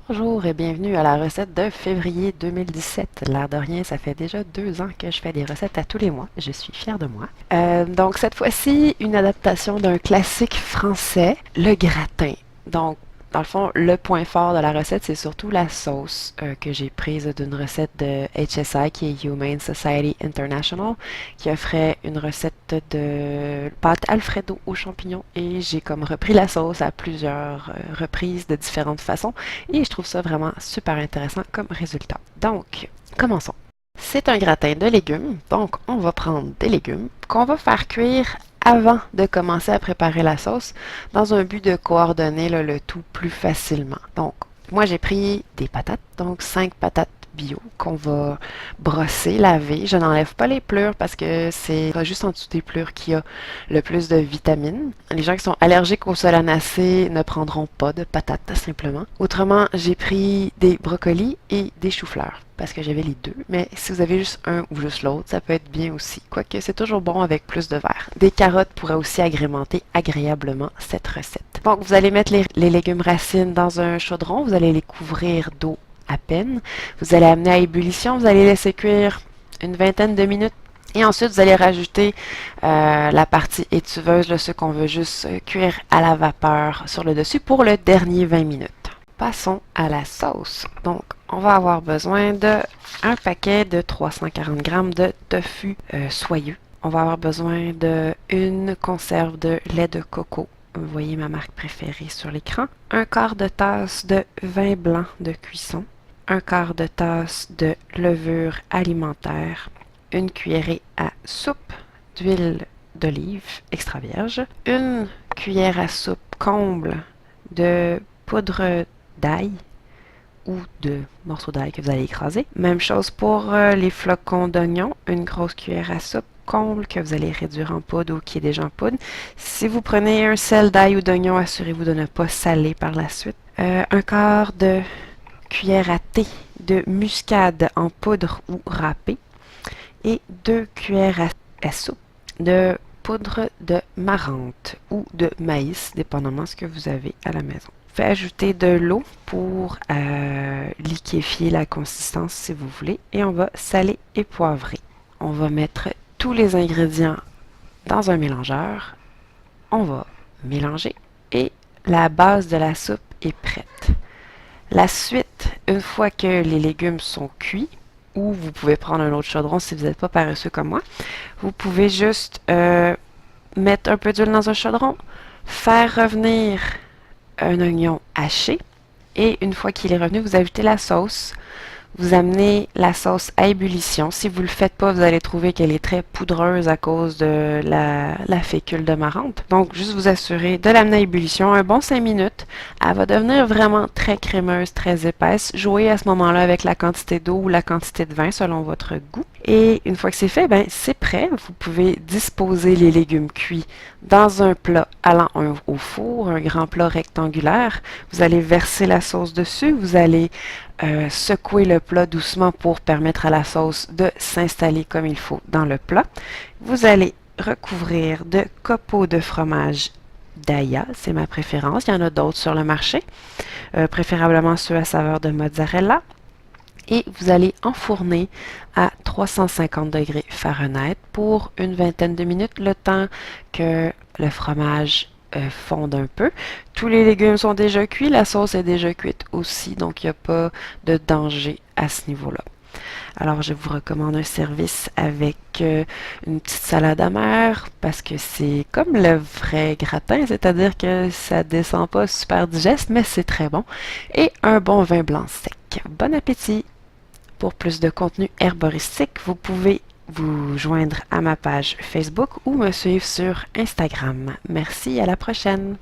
Bonjour et bienvenue à la recette de février 2017. L'air de rien, ça fait déjà 2 ans que je fais des recettes à tous les mois. Je suis fière de moi. Donc cette fois-ci, une adaptation d'un classique français, le gratin. Donc dans le fond, le point fort de la recette, c'est surtout la sauce que j'ai prise d'une recette de HSI, qui est Humane Society International, qui offrait une recette de pâte Alfredo aux champignons. Et j'ai comme repris la sauce à plusieurs reprises de différentes façons. Et je trouve ça vraiment super intéressant comme résultat. Donc, commençons. C'est un gratin de légumes, donc on va prendre des légumes qu'on va faire cuire avant de commencer à préparer la sauce dans un but de coordonner là, le tout plus facilement. Donc, moi j'ai pris des patates, donc 5 patates bio qu'on va brosser, laver. Je n'enlève pas les plures parce que c'est juste en dessous des plures qu'il y a le plus de vitamines. Les gens qui sont allergiques aux solanacées ne prendront pas de patates simplement. Autrement, j'ai pris des brocolis et des choux-fleurs parce que j'avais les deux. Mais si vous avez juste un ou juste l'autre, ça peut être bien aussi. Quoique c'est toujours bon avec plus de verre. Des carottes pourraient aussi agrémenter agréablement cette recette. Donc, vous allez mettre les légumes racines dans un chaudron. Vous allez les couvrir d'eau à peine. Vous allez amener à ébullition. Vous allez laisser cuire une vingtaine de minutes. Et ensuite, vous allez rajouter la partie étuveuse, là, ce qu'on veut juste cuire à la vapeur sur le dessus pour le dernier 20 minutes. Passons à la sauce. Donc, on va avoir besoin de un paquet de 340 g de tofu soyeux. On va avoir besoin de une conserve de lait de coco. Vous voyez ma marque préférée sur l'écran. Un quart de tasse de vin blanc de cuisson. Un quart de tasse de levure alimentaire. Une cuillerée à soupe d'huile d'olive extra vierge. Une cuillère à soupe comble de poudre d'ail ou de morceaux d'ail que vous allez écraser. Même chose pour les flocons d'oignon, une grosse cuillère à soupe comble que vous allez réduire en poudre ou qui est déjà en poudre. Si vous prenez un sel d'ail ou d'oignon, assurez-vous de ne pas saler par la suite. Un quart de cuillère à thé de muscade en poudre ou râpée et 2 cuillères à soupe de poudre de marrante ou de maïs, dépendamment de ce que vous avez à la maison. Faites ajouter de l'eau pour liquéfier la consistance si vous voulez et on va saler et poivrer. On va mettre tous les ingrédients dans un mélangeur. On va mélanger et la base de la soupe est prête. La suite, une fois que les légumes sont cuits, ou vous pouvez prendre un autre chaudron si vous n'êtes pas paresseux comme moi, vous pouvez juste mettre un peu d'huile dans un chaudron, faire revenir un oignon haché et une fois qu'il est revenu, vous ajoutez la sauce. Vous amenez la sauce à ébullition. Si vous ne le faites pas, vous allez trouver qu'elle est très poudreuse à cause de la fécule de marrante. Donc, juste vous assurer de l'amener à ébullition un bon 5 minutes. Elle va devenir vraiment très crémeuse, très épaisse. Jouez à ce moment-là avec la quantité d'eau ou la quantité de vin selon votre goût. Et une fois que c'est fait, ben, c'est prêt. Vous pouvez disposer les légumes cuits dans un plat allant au four, un grand plat rectangulaire. Vous allez verser la sauce dessus. Vous allez secouer le plat doucement pour permettre à la sauce de s'installer comme il faut dans le plat. Vous allez recouvrir de copeaux de fromage d'Aia, c'est ma préférence. Il y en a d'autres sur le marché, préférablement ceux à saveur de mozzarella. Et vous allez enfourner à 350 degrés Fahrenheit pour une vingtaine de minutes, le temps que le fromage fonde un peu. Tous les légumes sont déjà cuits, la sauce est déjà cuite aussi, donc il n'y a pas de danger à ce niveau-là. Alors, je vous recommande un service avec une petite salade amère parce que c'est comme le vrai gratin, c'est-à-dire que ça descend pas super digeste, mais c'est très bon. Et un bon vin blanc sec. Bon appétit! Pour plus de contenu herboristique, vous pouvez vous joindre à ma page Facebook ou me suivre sur Instagram. Merci, à la prochaine!